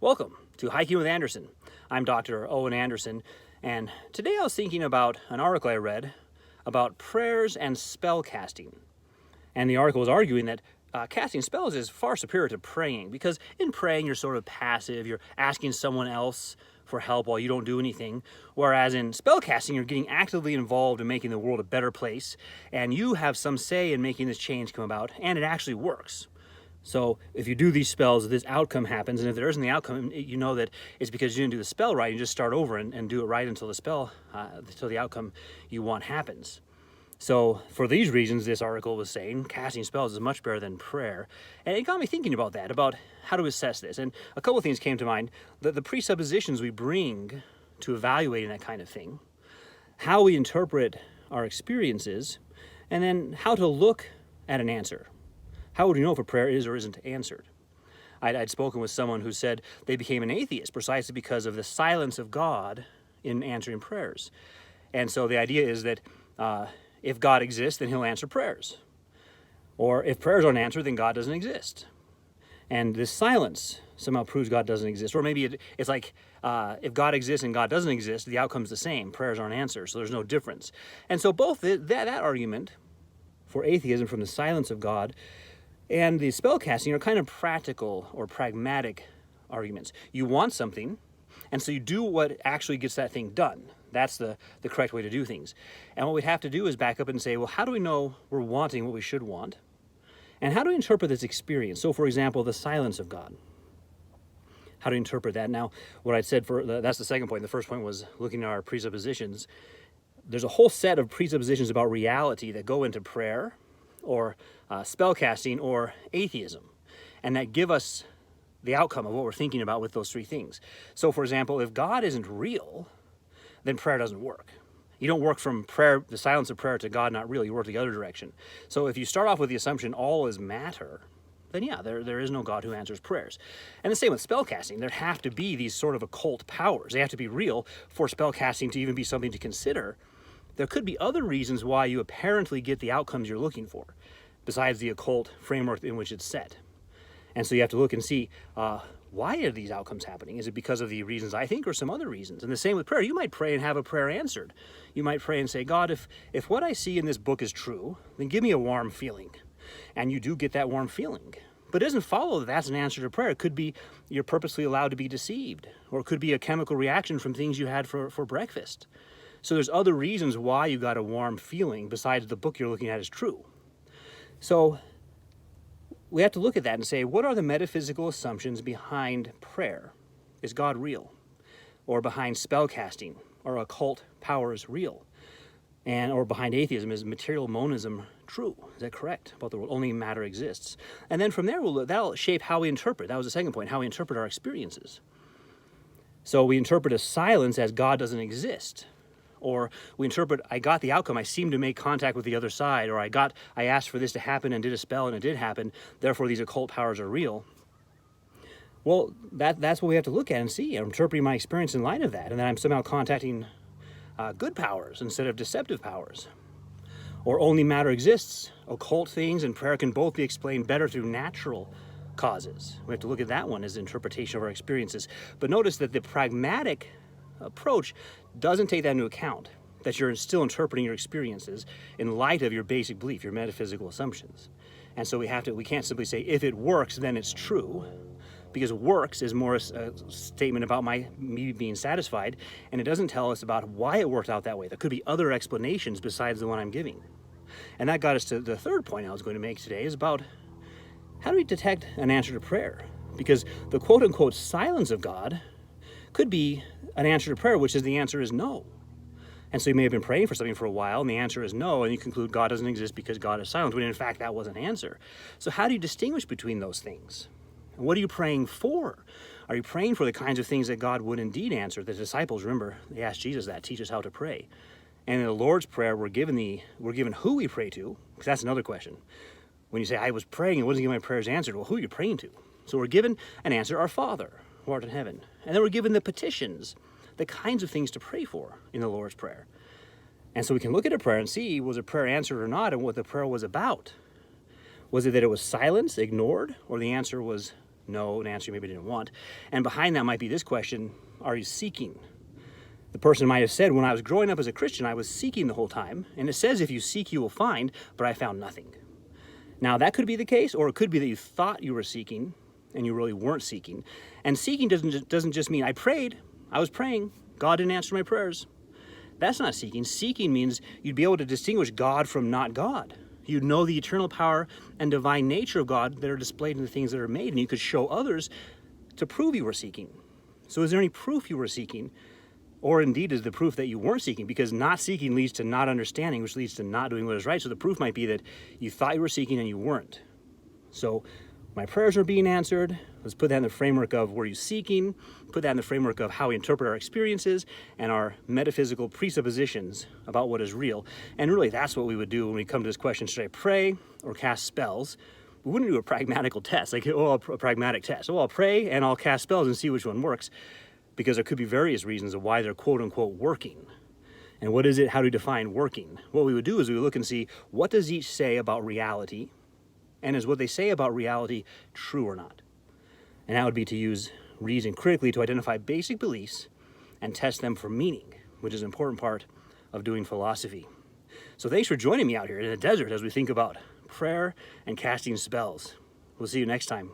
Welcome to Hiking with Anderson. I'm Dr. Owen Anderson, and today I was thinking about an article I read about prayers and spell casting. And the article was arguing that casting spells is far superior to praying, because in praying you're sort of passive, you're asking someone else for help while you don't do anything, whereas in spell casting you're getting actively involved in making the world a better place, and you have some say in making this change come about, and it actually works. So if you do these spells, this outcome happens, and if there isn't the outcome, you know that it's because you didn't do the spell right. You just start over and do it right until until the outcome you want happens. So for these reasons, this article was saying casting spells is much better than prayer. And it got me thinking about that, about how to assess this. And a couple of things came to mind: the presuppositions we bring to evaluating that kind of thing, how we interpret our experiences, and then how to look at an answer. How would you know if a prayer is or isn't answered? I'd spoken with someone who said they became an atheist precisely because of the silence of God in answering prayers. And so the idea is that if God exists, then he'll answer prayers. Or if prayers aren't answered, then God doesn't exist. And this silence somehow proves God doesn't exist. Or maybe it's like if God exists and God doesn't exist, the outcome's the same. Prayers aren't answered, so there's no difference. And so both that argument for atheism from the silence of God and the spell casting are kind of practical or pragmatic arguments. You want something, and so you do what actually gets that thing done. That's the correct way to do things. And what we have to do is back up and say, well, how do we know we're wanting what we should want? And how do we interpret this experience? So, for example, the silence of God. How to interpret that? Now, what I said that's the second point. The first point was looking at our presuppositions. There's a whole set of presuppositions about reality that go into prayer, or spellcasting, or atheism, and that give us the outcome of what we're thinking about with those three things. So, for example, if God isn't real, then prayer doesn't work. You don't work from prayer, the silence of prayer, to God not real. You work the other direction. So if you start off with the assumption all is matter, then yeah, there is no God who answers prayers. And the same with spellcasting. There have to be these sort of occult powers. They have to be real for spellcasting to even be something to consider. There could be other reasons why you apparently get the outcomes you're looking for, besides the occult framework in which it's set. And so you have to look and see, why are these outcomes happening? Is it because of the reasons I think, or some other reasons? And the same with prayer. You might pray and have a prayer answered. You might pray and say, God, if what I see in this book is true, then give me a warm feeling. And you do get that warm feeling. But it doesn't follow that that's an answer to prayer. It could be you're purposely allowed to be deceived, or it could be a chemical reaction from things you had for breakfast. So there's other reasons why you got a warm feeling besides the book you're looking at is true. So we have to look at that and say, what are the metaphysical assumptions behind prayer? Is God real? Or behind spellcasting or occult powers real? Or behind atheism, is material monism true? Is that correct? About the world, only matter exists. And then from there, that'll shape how we interpret. That was the second point, how we interpret our experiences. So we interpret a silence as God doesn't exist. Or we interpret, I got the outcome, I seem to make contact with the other side, or I asked for this to happen and did a spell and it did happen, therefore these occult powers are real. Well, that's what we have to look at and see. I'm interpreting my experience in light of that, and then I'm somehow contacting good powers instead of deceptive powers. Or only matter exists. Occult things and prayer can both be explained better through natural causes. We have to look at that one as interpretation of our experiences. But notice that the pragmatic approach doesn't take that into account, that you're still interpreting your experiences in light of your basic belief, your metaphysical assumptions. And so we can't simply say, if it works, then it's true, because works is more a statement about me being satisfied, and it doesn't tell us about why it worked out that way. There could be other explanations besides the one I'm giving. And that got us to the third point I was going to make today, is about how do we detect an answer to prayer? Because the quote-unquote silence of God could be an answer to prayer, which is the answer is no. And so you may have been praying for something for a while, and the answer is no, and you conclude God doesn't exist because God is silent, when in fact that was an answer. So how do you distinguish between those things? And what are you praying for? Are you praying for the kinds of things that God would indeed answer? The disciples, remember, they asked Jesus that, teach us how to pray. And in the Lord's Prayer, we're given who we pray to, because that's another question. When you say, I was praying and wasn't getting my prayers answered, well, who are you praying to? So we're given an answer, our Father, who art in heaven. And then we're given the petitions, the kinds of things to pray for in the Lord's Prayer. And so we can look at a prayer and see, was a prayer answered or not, and what the prayer was about. Was it that it was silenced, ignored, or the answer was no, an answer you maybe didn't want. And behind that might be this question: are you seeking? The person might have said, when I was growing up as a Christian, I was seeking the whole time. And it says, if you seek, you will find, but I found nothing. Now, that could be the case, or it could be that you thought you were seeking and you really weren't seeking. And seeking doesn't just mean I prayed, I was praying, God didn't answer my prayers. That's not seeking. Seeking means you'd be able to distinguish God from not God. You'd know the eternal power and divine nature of God that are displayed in the things that are made, and you could show others to prove you were seeking. So is there any proof you were seeking? Or indeed is the proof that you weren't seeking? Because not seeking leads to not understanding, which leads to not doing what is right. So the proof might be that you thought you were seeking and you weren't. So my prayers are being answered. Let's put that in the framework of were you seeking? Put that in the framework of how we interpret our experiences and our metaphysical presuppositions about what is real. And really that's what we would do when we come to this question: should I pray or cast spells? We wouldn't do a pragmatical test, like, a pragmatic test. Oh, I'll pray and I'll cast spells and see which one works. Because there could be various reasons of why they're quote unquote working. And what is it? How do we define working? What we would do is we would look and see, what does each say about reality? And is what they say about reality true or not? And that would be to use reason critically to identify basic beliefs and test them for meaning, which is an important part of doing philosophy. So thanks for joining me out here in the desert as we think about prayer and casting spells. We'll see you next time.